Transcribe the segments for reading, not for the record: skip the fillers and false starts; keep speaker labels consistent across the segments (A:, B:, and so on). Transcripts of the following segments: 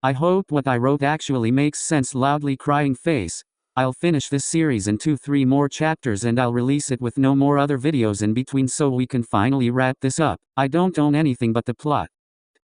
A: I hope what I wrote actually makes sense. Loudly crying face. I'll finish this series in 2-3 more chapters and I'll release it with no more other videos in between so we can finally wrap this up. I don't own anything but the plot.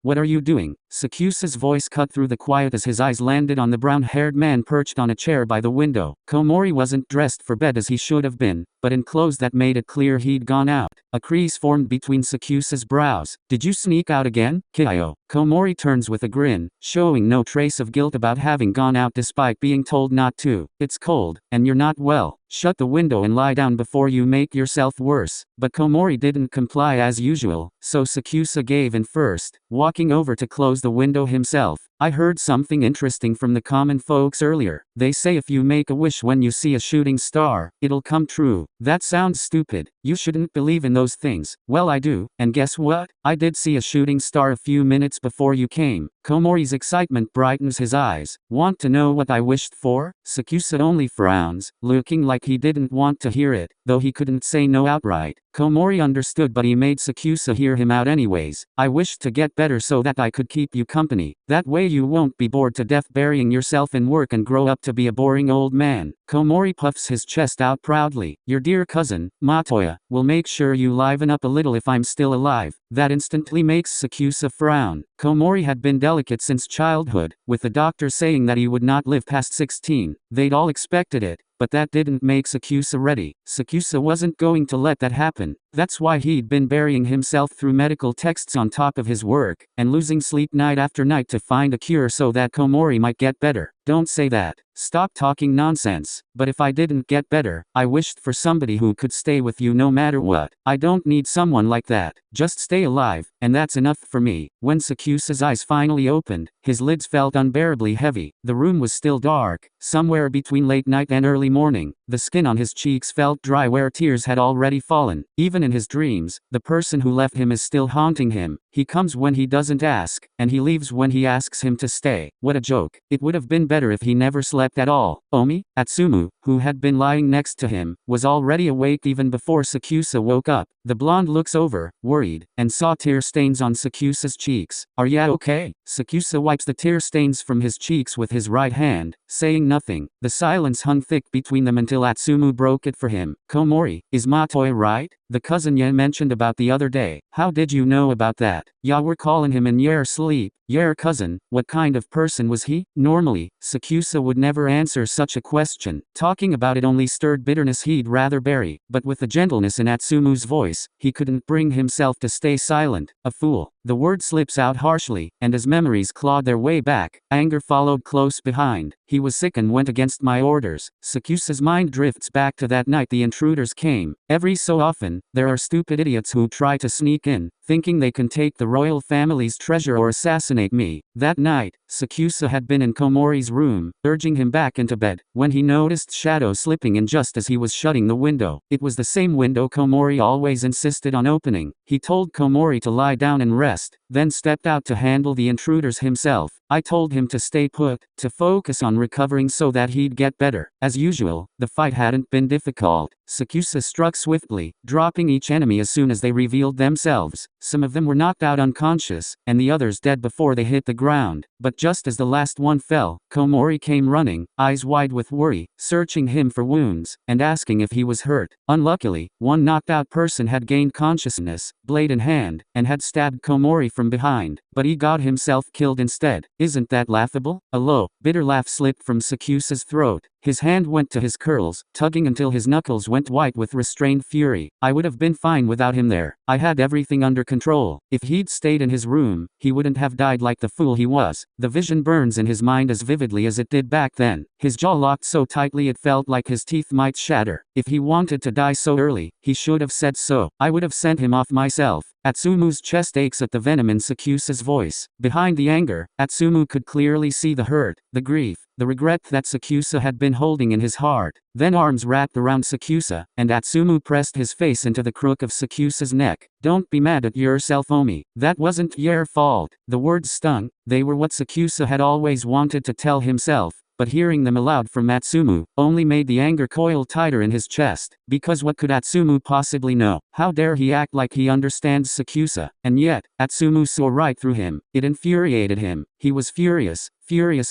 A: What are you doing? Sakusa's voice cut through the quiet as his eyes landed on the brown-haired man perched on a chair by the window. Komori wasn't dressed for bed as he should have been, but in clothes that made it clear he'd gone out. A crease formed between Sakusa's brows. Did you sneak out again, Kyo? Komori turns with a grin, showing no trace of guilt about having gone out despite being told not to. It's cold, and you're not well. Shut the window and lie down before you make yourself worse. But Komori didn't comply as usual, so Sakusa gave in first, walking over to close the window himself. I heard something interesting from the common folks earlier. They say if you make a wish when you see a shooting star, it'll come true. That sounds stupid. You shouldn't believe in those things. Well, I do, and guess what? I did see a shooting star a few minutes before you came. Komori's excitement brightens his eyes. Want to know what I wished for? Sakusa only frowns, looking like he didn't want to hear it, though he couldn't say no outright. Komori understood, but he made Sakusa hear him out anyways. I wished to get better so that I could keep you company. That way you won't be bored to death burying yourself in work and grow up to be a boring old man. Komori puffs his chest out proudly. Your dear cousin, Matoya, will make sure you liven up a little if I'm still alive. That instantly makes Sakusa frown. Komori had been delicate since childhood, with the doctor saying that he would not live past 16. They'd all expected it, but that didn't make Sakusa ready. Sakusa wasn't going to let that happen. That's why he'd been burying himself through medical texts on top of his work, and losing sleep night after night to find a cure so that Komori might get better. Don't say that. Stop talking nonsense. But if I didn't get better, I wished for somebody who could stay with you no matter what. I don't need someone like that. Just stay alive, and that's enough for me. When Sakusa's eyes finally opened, his lids felt unbearably heavy. The room was still dark, somewhere between late night and early morning. The skin on his cheeks felt dry where tears had already fallen. Even in his dreams, the person who left him is still haunting him. He comes when he doesn't ask, and he leaves when he asks him to stay. What a joke. It would have been better if he never slept at all. Omi, Atsumu, who had been lying next to him, was already awake even before Sakusa woke up. The blonde looks over, worried, and saw tear stains on Sakusa's cheeks. Are ya okay? Sakusa wipes the tear stains from his cheeks with his right hand, saying nothing. The silence hung thick between them until Atsumu broke it for him. Komori, is Matoya right? The cousin ya mentioned about the other day. How did you know about that? Ya were calling him in your sleep. Your cousin, what kind of person was he? Normally, Sakusa would never answer such a question. Talking about it only stirred bitterness he'd rather bury, but with the gentleness in Atsumu's voice, he couldn't bring himself to stay silent. A fool. The word slips out harshly, and as memories clawed their way back, anger followed close behind. He was sick and went against my orders. Sakusa's mind drifts back to that night the intruders came. Every so often, there are stupid idiots who try to sneak in, thinking they can take the royal family's treasure or assassinate me. That night, Sakusa had been in Komori's room, urging him back into bed, when he noticed shadows slipping in just as he was shutting the window. It was the same window Komori always insisted on opening. He told Komori to lie down and rest, then stepped out to handle the intruders himself. I told him to stay put, to focus on recovering so that he'd get better. As usual, the fight hadn't been difficult. Sakusa struck swiftly, dropping each enemy as soon as they revealed themselves. Some of them were knocked out unconscious, and the others dead before they hit the ground. But just as the last one fell, Komori came running, eyes wide with worry, searching him for wounds, and asking if he was hurt. Unluckily, one knocked out person had gained consciousness, blade in hand, and had stabbed Komori from behind, but he got himself killed instead. Isn't that laughable? A low, bitter laugh slipped from Sakusa's throat. His hand went to his curls, tugging until his knuckles went white with restrained fury. I would have been fine without him there. I had everything under control. If he'd stayed in his room, he wouldn't have died like the fool he was. The vision burns in his mind as vividly as it did back then. His jaw locked so tightly it felt like his teeth might shatter. If he wanted to die so early, he should have said so. I would have sent him off myself. Atsumu's chest aches at the venom in Sakusa's voice. Behind the anger, Atsumu could clearly see the hurt, the grief, the regret that Sakusa had been holding in his heart. Then arms wrapped around Sakusa, and Atsumu pressed his face into the crook of Sakusa's neck. Don't be mad at yourself, Omi. That wasn't your fault. The words stung. They were what Sakusa had always wanted to tell himself. but hearing them aloud from Atsumu only made the anger coil tighter in his chest, because what could Atsumu possibly know? How dare he act like he understands Sakusa? And yet, Atsumu saw right through him. It infuriated him. He was furious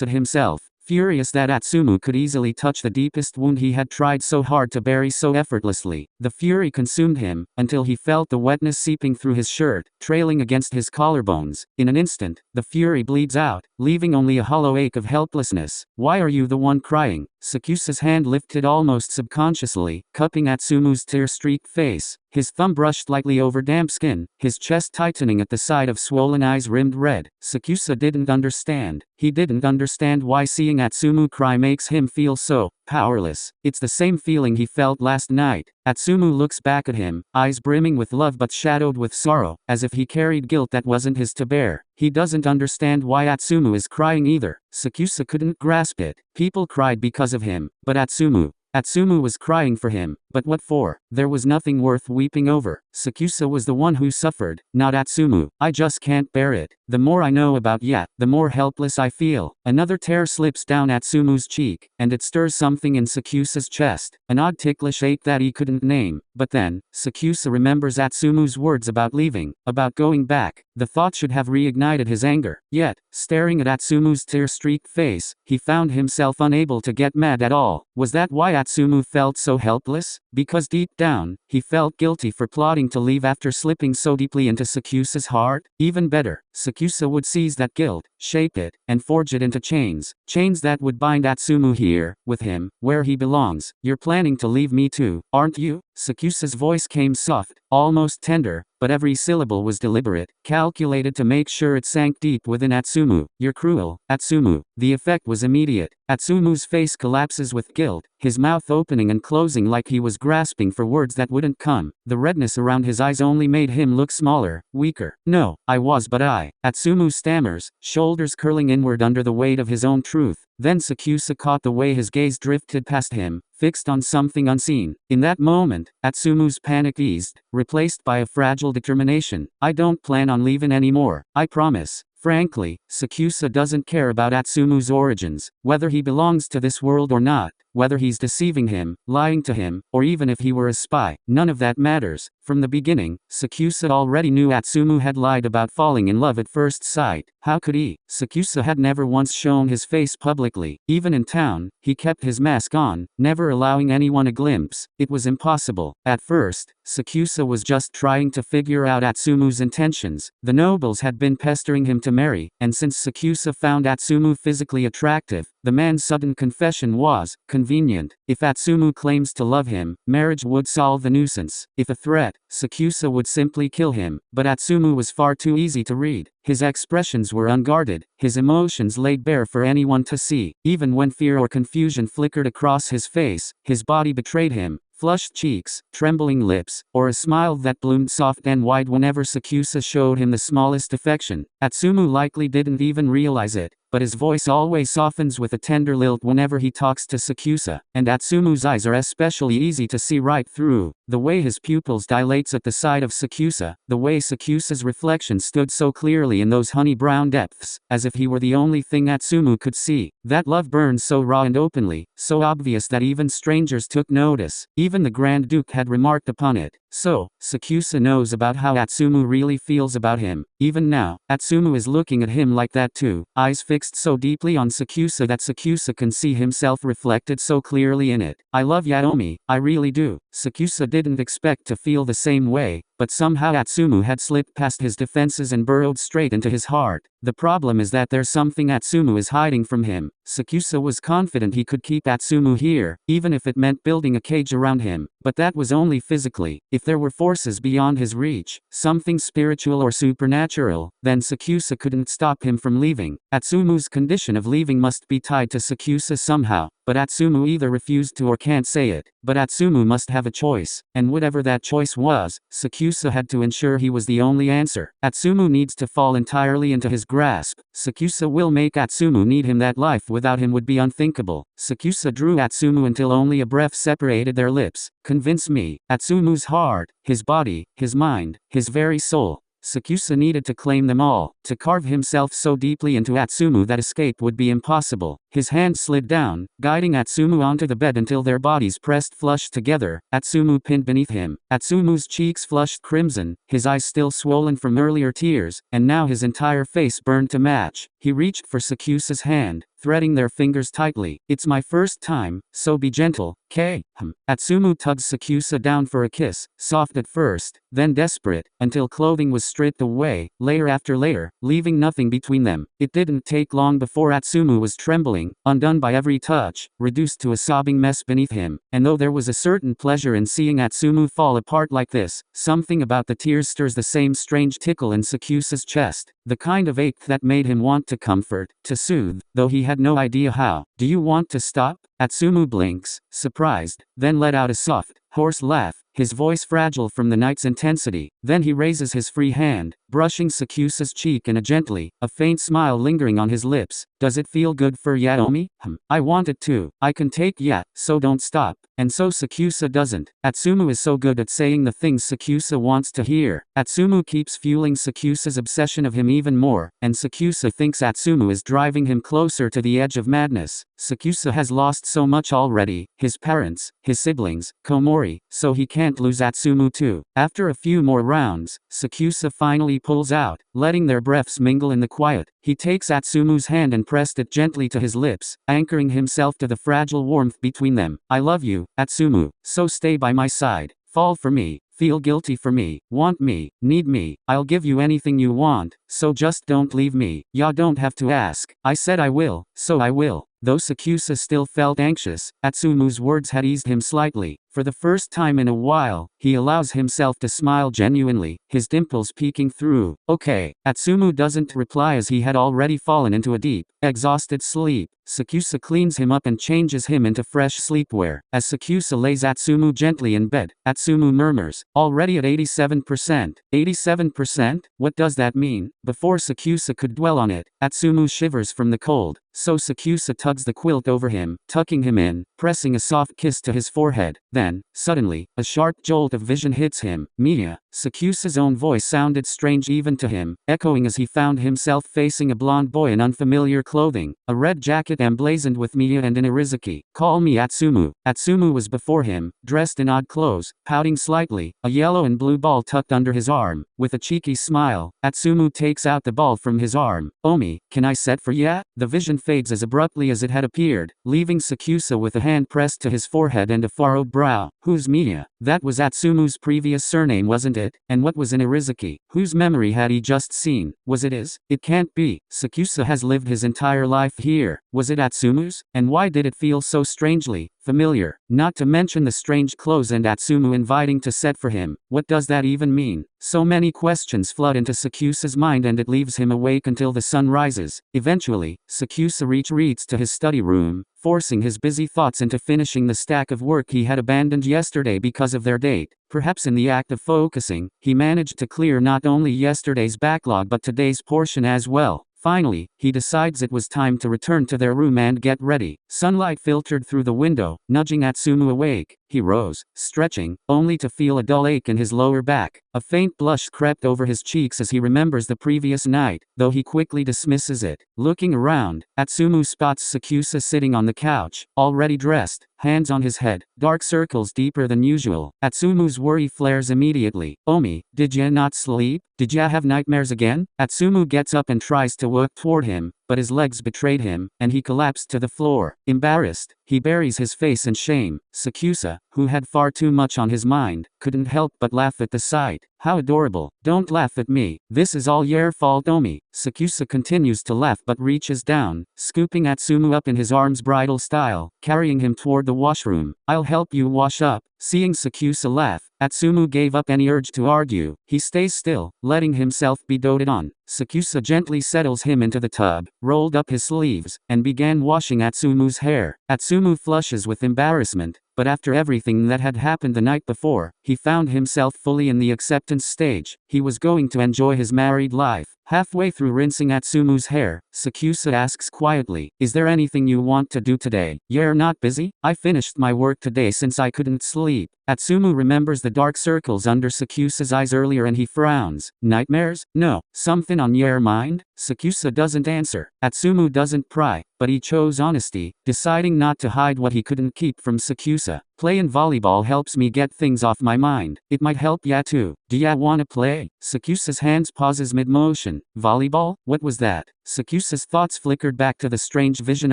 A: at himself. Furious that Atsumu could easily touch the deepest wound he had tried so hard to bury so effortlessly. The fury consumed him, until he felt the wetness seeping through his shirt, trailing against his collarbones. In an instant, the fury bleeds out, leaving only a hollow ache of helplessness. Why are you the one crying? Sakusa's hand lifted almost subconsciously, cupping Atsumu's tear-streaked face. His thumb brushed lightly over damp skin, his chest tightening at the side of swollen eyes rimmed red. Sakusa didn't understand. He didn't understand why seeing Atsumu cry makes him feel so powerless. It's the same feeling he felt last night. Atsumu looks back at him, eyes brimming with love but shadowed with sorrow, as if he carried guilt that wasn't his to bear. He doesn't understand why Atsumu is crying either. Sakusa couldn't grasp it. People cried because of him, but Atsumu was crying for him, but what for? There was nothing worth weeping over. Sakusa was the one who suffered, not Atsumu. I just can't bear it. The more I know about Yat, the more helpless I feel. Another tear slips down Atsumu's cheek, and it stirs something in Sakusa's chest. An odd ticklish ache that he couldn't name. But then, Sakusa remembers Atsumu's words about leaving, about going back. The thought should have reignited his anger. Yet, staring at Atsumu's tear-streaked face, he found himself unable to get mad at all. Was that why Atsumu felt so helpless? Because deep down, he felt guilty for plotting to leave after slipping so deeply into Sakusa's heart? Even better, Sakusa would seize that guilt, shape it, and forge it into chains. Chains that would bind Atsumu here, with him, where he belongs. You're planning to leave me too, aren't you? Sakusa's voice came soft, almost tender, but every syllable was deliberate, calculated to make sure it sank deep within Atsumu. You're cruel, Atsumu. The effect was immediate. Atsumu's face collapses with guilt, his mouth opening and closing like he was grasping for words that wouldn't come. The redness around his eyes only made him look smaller, weaker. No, I was but I. Atsumu stammers, shoulders curling inward under the weight of his own truth. Then Sakusa caught the way his gaze drifted past him, fixed on something unseen. In that moment, Atsumu's panic eased, replaced by a fragile determination. I don't plan on leaving anymore, I promise. Frankly, Sakusa doesn't care about Atsumu's origins, whether he belongs to this world or not, whether he's deceiving him, lying to him, or even if he were a spy. None of that matters. From the beginning, Sakusa already knew Atsumu had lied about falling in love at first sight. How could he? Sakusa had never once shown his face publicly. Even in town, he kept his mask on, never allowing anyone a glimpse. It was impossible. At first, Sakusa was just trying to figure out Atsumu's intentions. The nobles had been pestering him to marry, and since Sakusa found Atsumu physically attractive, the man's sudden confession was convenient. If Atsumu claims to love him, marriage would solve the nuisance. If a threat, Sakusa would simply kill him. But Atsumu was far too easy to read. His expressions were unguarded, his emotions laid bare for anyone to see. Even when fear or confusion flickered across his face, his body betrayed him. Flushed cheeks, trembling lips, or a smile that bloomed soft and wide whenever Sakusa showed him the smallest affection. Atsumu likely didn't even realize it, but his voice always softens with a tender lilt whenever he talks to Sakusa, and Atsumu's eyes are especially easy to see right through. The way his pupils dilates at the sight of Sakusa, the way Sakusa's reflection stood so clearly in those honey-brown depths, as if he were the only thing Atsumu could see. That love burned so raw and openly, so obvious that even strangers took notice. Even the Grand Duke had remarked upon it. So, Sakusa knows about how Atsumu really feels about him. Even now, Atsumu is looking at him like that too, eyes fixed so deeply on Sakusa that Sakusa can see himself reflected so clearly in it. I love Yaomi, I really do. Sakusa didn't expect to feel the same way, but somehow Atsumu had slipped past his defenses and burrowed straight into his heart. The problem is that there's something Atsumu is hiding from him. Sakusa was confident he could keep Atsumu here, even if it meant building a cage around him, but that was only physically. If there were forces beyond his reach, something spiritual or supernatural, then Sakusa couldn't stop him from leaving. Atsumu's condition of leaving must be tied to Sakusa somehow, but Atsumu either refused to or can't say it. But Atsumu must have a choice, and whatever that choice was, Sakusa had to ensure he was the only answer. Atsumu needs to fall entirely into his grasp. Sakusa will make Atsumu need him. That life without him would be unthinkable. Sakusa drew Atsumu until only a breath separated their lips. Convince me. Atsumu's heart, his body, his mind, his very soul. Sakusa needed to claim them all, to carve himself so deeply into Atsumu that escape would be impossible. His hand slid down, guiding Atsumu onto the bed until their bodies pressed flush together. Atsumu pinned beneath him. Atsumu's cheeks flushed crimson, his eyes still swollen from earlier tears, and now his entire face burned to match. He reached for Sakusa's hand, threading their fingers tightly. It's my first time, so be gentle, okay? Atsumu tugs Sakusa down for a kiss, soft at first, then desperate, until clothing was stripped away, layer after layer, leaving nothing between them. It didn't take long before Atsumu was trembling, undone by every touch, reduced to a sobbing mess beneath him. And though there was a certain pleasure in seeing Atsumu fall apart like this, something about the tears stirs the same strange tickle in Sakusa's chest, the kind of ache that made him want to comfort, to soothe, though he had no idea how. Do you want to stop? Atsumu blinks, surprised, then let out a soft, hoarse laugh, his voice fragile from the night's intensity. Then he raises his free hand, brushing Sakusa's cheek in a gently, a faint smile lingering on his lips. Does it feel good for ya, Omi? I want it too. I can take ya, so don't stop. And so Sakusa doesn't. Atsumu is so good at saying the things Sakusa wants to hear. Atsumu keeps fueling Sakusa's obsession of him even more, and Sakusa thinks Atsumu is driving him closer to the edge of madness. Sakusa has lost so much already, his parents, his siblings, Komori, so he can't lose Atsumu too. After a few more rounds, Sakusa finally pulls out, letting their breaths mingle in the quiet. He takes Atsumu's hand and pressed it gently to his lips, anchoring himself to the fragile warmth between them. I love you, Atsumu, so stay by my side. Fall for me. Feel guilty for me, want me, need me, I'll give you anything you want, so just don't leave me. Ya don't have to ask. I said I will, so I will. Though Sakusa still felt anxious, Atsumu's words had eased him slightly. For the first time in a while, he allows himself to smile genuinely, his dimples peeking through. Okay. Atsumu doesn't reply as he had already fallen into a deep, exhausted sleep. Sakusa cleans him up and changes him into fresh sleepwear. As Sakusa lays Atsumu gently in bed, Atsumu murmurs, already at 87%. 87%? What does that mean? Before Sakusa could dwell on it, Atsumu shivers from the cold, so Sakusa tugs the quilt over him, tucking him in, pressing a soft kiss to his forehead. Then, suddenly, a sharp jolt of vision hits him. Mia. Sakusa's own voice sounded strange even to him, echoing as he found himself facing a blonde boy in unfamiliar clothing, a red jacket emblazoned with Mia and an Irizaki. Call me Atsumu. Atsumu was before him, dressed in odd clothes, pouting slightly, a yellow and blue ball tucked under his arm. With a cheeky smile, Atsumu takes out the ball from his arm. Omi, can I set for ya? The vision fades as abruptly as it had appeared, leaving Sakusa with a hand pressed to his forehead and a furrowed brow. Who's Mia? That was Atsumu's previous surname, wasn't it? And what was an Irizaki? Whose memory had he just seen? Was it his? It can't be. Sakusa has lived his entire life here. Was it Atsumu's? And why did it feel so strangely familiar? Not to mention the strange clothes and Atsumu inviting to set for him. What does that even mean? So many questions flood into Sakusa's mind and it leaves him awake until the sun rises. Eventually, Sakusa retreats to his study room, forcing his busy thoughts into finishing the stack of work he had abandoned yesterday because of their date. Perhaps in the act of focusing, he managed to clear not only yesterday's backlog but today's portion as well. Finally, he decides it was time to return to their room and get ready. Sunlight filtered through the window, nudging Atsumu awake. He rose, stretching, only to feel a dull ache in his lower back. A faint blush crept over his cheeks as he remembers the previous night, though he quickly dismisses it. Looking around, Atsumu spots Sakusa sitting on the couch, already dressed, hands on his head, dark circles deeper than usual. Atsumu's worry flares immediately. Omi, did ya not sleep? Did ya have nightmares again? Atsumu gets up and tries to walk toward him, but his legs betrayed him, and he collapsed to the floor. Embarrassed, he buries his face in shame. Sakusa, who had far too much on his mind, couldn't help but laugh at the sight. How adorable. Don't laugh at me. This is all your fault, Omi. Sakusa continues to laugh but reaches down, scooping Atsumu up in his arms bridal style, carrying him toward the washroom. I'll help you wash up. Seeing Sakusa laugh, Atsumu gave up any urge to argue. He stays still, letting himself be doted on. Sakusa gently settles him into the tub, rolled up his sleeves, and began washing Atsumu's hair. Atsumu flushes with embarrassment, but after everything that had happened the night before, he found himself fully in the acceptance stage. He was going to enjoy his married life, Halfway through rinsing Atsumu's hair, Sakusa asks quietly, "Is there anything you want to do today? You're not busy? I finished my work today since I couldn't sleep." Atsumu remembers the dark circles under Sakusa's eyes earlier and he frowns. "Nightmares? No. Something on your mind?" Sakusa doesn't answer. Atsumu doesn't pry, but he chose honesty, deciding not to hide what he couldn't keep from Sakusa. "Playing volleyball helps me get things off my mind. It might help ya too. Do ya wanna play?" Sakusa's hands pauses mid-motion. "Volleyball? What was that?" Sakusa's thoughts flickered back to the strange vision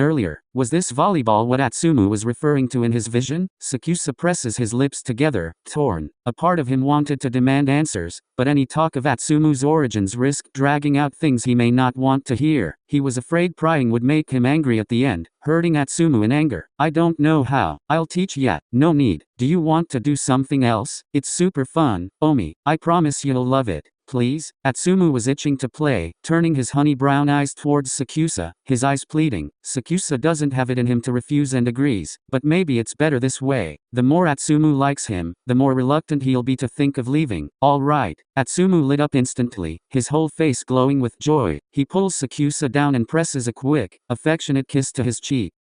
A: earlier. Was this volleyball what Atsumu was referring to in his vision? Sakusa presses his lips together, torn. A part of him wanted to demand answers, but any talk of Atsumu's origins risked dragging out things he may not want to hear. He was afraid prying would make him angry at the end, hurting Atsumu in anger. "I don't know how. I'll teach ya." "No need. Do you want to do something else? It's super fun, Omi. I promise you'll love it. Please?" Atsumu was itching to play, turning his honey brown eyes towards Sakusa, his eyes pleading. Sakusa doesn't have it in him to refuse and agrees, but maybe it's better this way. The more Atsumu likes him, the more reluctant he'll be to think of leaving. "All right." Atsumu lit up instantly, his whole face glowing with joy. He pulls Sakusa down and presses a quick, affectionate kiss to his cheek.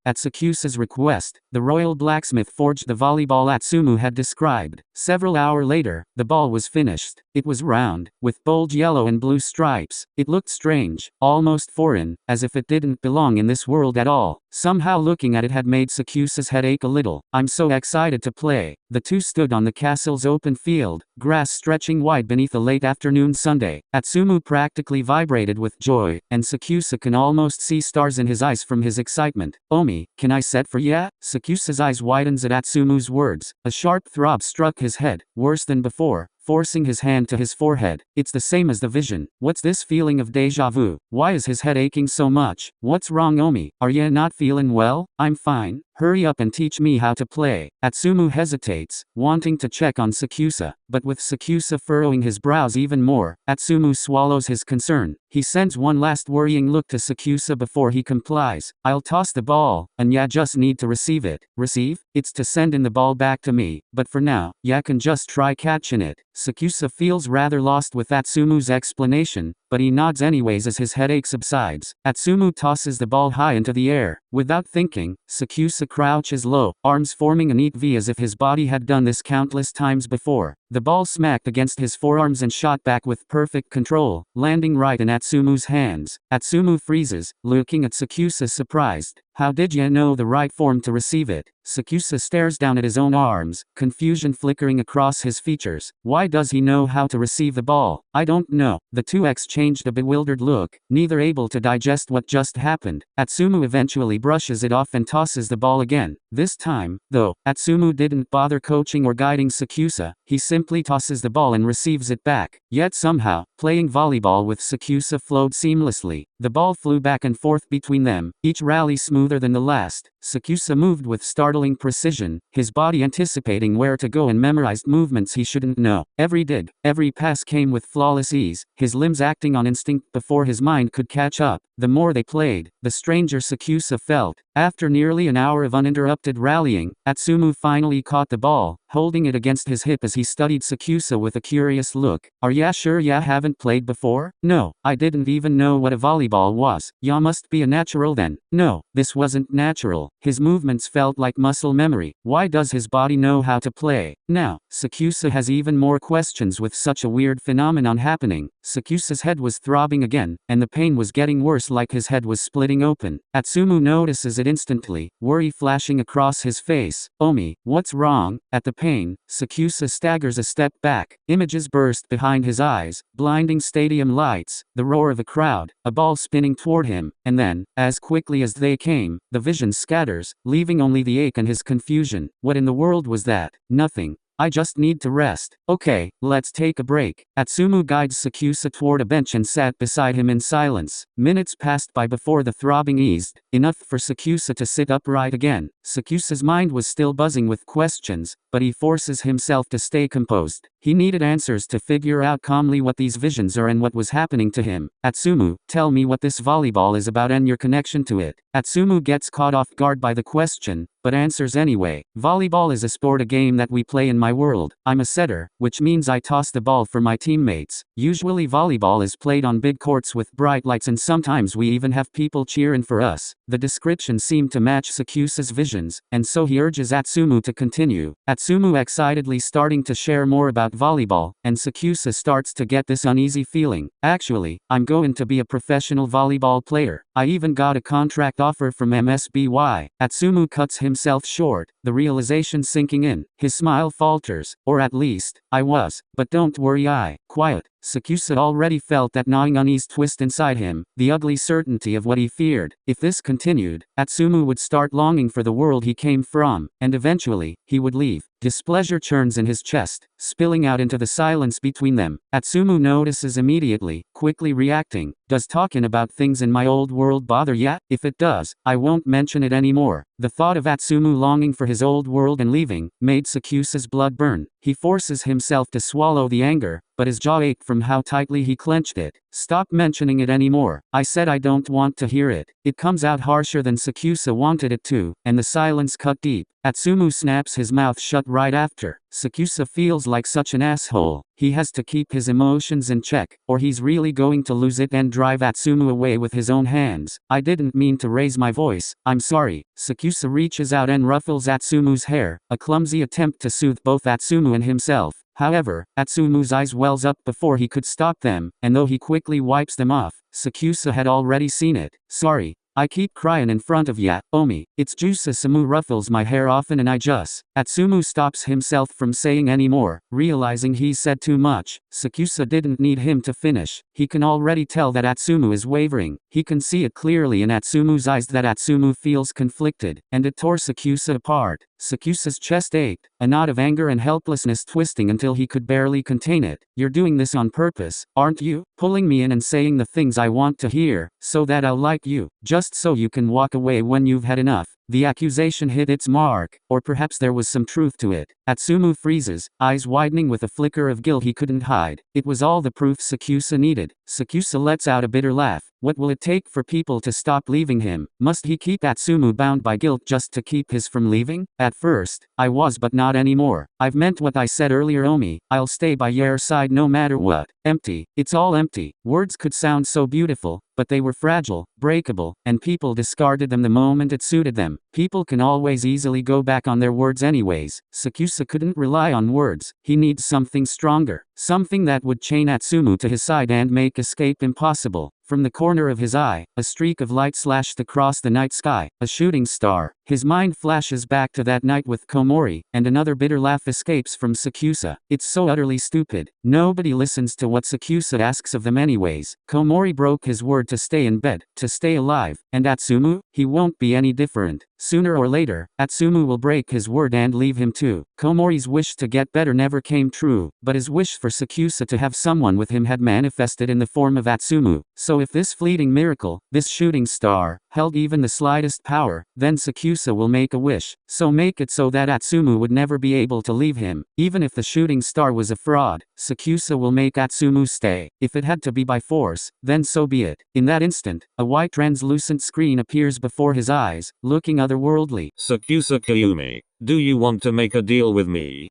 A: At Sakusa's request, the royal blacksmith forged the volleyball Atsumu had described. Several hours later, the ball was finished. It was round, with bold yellow and blue stripes. It looked strange, almost foreign, as if it didn't belong in this world at all. Somehow looking at it had made Sakusa's head ache a little. "I'm so excited to play." The two stood on the castle's open field, grass stretching wide beneath a late afternoon Sunday. Atsumu practically vibrated with joy, and Sakusa can almost see stars in his eyes from his excitement. "Omi, can I set for ya?" Sakusa's eyes widens at Atsumu's words. A sharp throb struck his head, worse than before, forcing his hand to his forehead. It's the same as the vision. What's this feeling of deja vu? Why is his head aching so much? What's wrong, Omi? Are ya not feeling well? "I'm fine. Hurry up and teach me how to play." Atsumu hesitates, wanting to check on Sakusa, but with Sakusa furrowing his brows even more, Atsumu swallows his concern. He sends one last worrying look to Sakusa before he complies. "I'll toss the ball, and ya just need to receive it." "Receive? It's to send in the ball back to me, but for now, ya can just try catching it." Sakusa feels rather lost with Atsumu's explanation, but he nods anyways as his headache subsides. Atsumu tosses the ball high into the air. Without thinking, Sakusa crouches low, arms forming a neat V as if his body had done this countless times before. The ball smacked against his forearms and shot back with perfect control, landing right in Atsumu's hands. Atsumu freezes, looking at Sakusa surprised. "How did ya know the right form to receive it?" Sakusa stares down at his own arms, confusion flickering across his features. Why does he know how to receive the ball? "I don't know." The two exchanged a bewildered look, neither able to digest what just happened. Atsumu eventually brushes it off and tosses the ball again. This time, though, Atsumu didn't bother coaching or guiding Sakusa, he simply tosses the ball and receives it back. Yet somehow, playing volleyball with Sakusa flowed seamlessly. The ball flew back and forth between them, each rally smoother than the last. Sakusa moved with startling precision, his body anticipating where to go and memorized movements he shouldn't know. Every dig, every pass came with flawless ease, his limbs acting on instinct before his mind could catch up. The more they played, the stranger Sakusa felt. After nearly an hour of uninterrupted rallying, Atsumu finally caught the ball, holding it against his hip as he studied Sakusa with a curious look. "Are ya sure ya haven't played before?" "No, I didn't even know what a volleyball was." "Ya must be a natural then." "No, this wasn't natural. His movements felt like muscle memory. Why does his body know how to play?" Now, Sakusa has even more questions with such a weird phenomenon happening. Sakusa's head was throbbing again, and the pain was getting worse, like his head was splitting open. Atsumu notices it instantly, worry flashing across his face. "Omi, what's wrong?" At the pain, Sakusa staggers a step back. Images burst behind his eyes, blinding stadium lights, the roar of a crowd, a ball spinning toward him, and then, as quickly as they came, the vision scatters, leaving only the ache and his confusion. What in the world was that? "Nothing. I just need to rest." "Okay, let's take a break." Atsumu guides Sakusa toward a bench and sat beside him in silence. Minutes passed by before the throbbing eased, enough for Sakusa to sit upright again. Sakusa's mind was still buzzing with questions, but he forces himself to stay composed. He needed answers to figure out calmly what these visions are and what was happening to him. Atsumu, tell me what this volleyball is about and your connection to it. Atsumu gets caught off guard by the question, but answers anyway. Volleyball is a sport, a game that we play in my world. I'm a setter, which means I toss the ball for my teammates. Usually volleyball is played on big courts with bright lights and sometimes we even have people cheering for us. The description seemed to match Sakusa's visions, and so he urges Atsumu to continue. Atsumu excitedly starting to share more about volleyball, and Sakusa starts to get this uneasy feeling. Actually, I'm going to be a professional volleyball player. I even got a contract offer from MSBY. Atsumu cuts himself short, the realization sinking in. His smile falters, or at least, I was. But don't worry, quiet. Sakusa already felt that gnawing unease twist inside him, the ugly certainty of what he feared. If this continued, Atsumu would start longing for the world he came from, and eventually, he would leave. Displeasure churns in his chest, spilling out into the silence between them. Atsumu notices immediately, quickly reacting. Does talking about things in my old world bother ya? If it does, I won't mention it anymore. The thought of Atsumu longing for his old world and leaving, made Sakusa's blood burn. He forces himself to swallow the anger, but his jaw ached from how tightly he clenched it. Stop mentioning it anymore. I said I don't want to hear it. It comes out harsher than Sakusa wanted it to, and the silence cut deep. Atsumu snaps his mouth shut right after. Sakusa feels like such an asshole. He has to keep his emotions in check, or he's really going to lose it and drive Atsumu away with his own hands. I didn't mean to raise my voice. I'm sorry. Sakusa reaches out and ruffles Atsumu's hair, a clumsy attempt to soothe both Atsumu and himself. However, Atsumu's eyes wells up before he could stop them, and though he quickly wipes them off, Sakusa had already seen it. Sorry. I keep crying in front of ya, Omi. It's juice. Atsumu ruffles my hair often and I just. Atsumu stops himself from saying any more, realizing he's said too much. Sakusa didn't need him to finish. He can already tell that Atsumu is wavering. He can see it clearly in Atsumu's eyes that Atsumu feels conflicted, and it tore Sakusa apart. Sakusa's chest ached, a knot of anger and helplessness twisting until he could barely contain it. You're doing this on purpose, aren't you? Pulling me in and saying the things I want to hear, so that I'll like you, just so you can walk away when you've had enough. The accusation hit its mark, or perhaps there was some truth to it. Atsumu freezes, eyes widening with a flicker of guilt he couldn't hide. It was all the proof Sakusa needed. Sakusa lets out a bitter laugh. What will it take for people to stop leaving him? Must he keep Atsumu bound by guilt just to keep his from leaving? At first, I was, but not anymore. I've meant what I said earlier, Omi. I'll stay by your side no matter what. Empty. It's all empty. Words could sound so beautiful, but they were fragile, breakable, and people discarded them the moment it suited them. People can always easily go back on their words anyways. Sakusa couldn't rely on words. He needs something stronger. Something that would chain Atsumu to his side and make escape impossible. From the corner of his eye, a streak of light slashed across the night sky, a shooting star. His mind flashes back to that night with Komori, and another bitter laugh escapes from Sakusa. It's so utterly stupid. Nobody listens to what Sakusa asks of them anyways. Komori broke his word to stay in bed, to stay alive, and Atsumu? He won't be any different. Sooner or later, Atsumu will break his word and leave him too. Komori's wish to get better never came true, but his wish for Sakusa to have someone with him had manifested in the form of Atsumu. So if this fleeting miracle, this shooting star, held even the slightest power, then Sakusa will make a wish. So make it so that Atsumu would never be able to leave him. Even if the shooting star was a fraud, Sakusa will make Atsumu stay. If it had to be by force, then so be it. In that instant, a white translucent screen appears before his eyes, looking otherworldly.
B: Sakusa Kayumi, do you want to make a deal with me?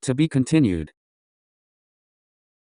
A: To be continued.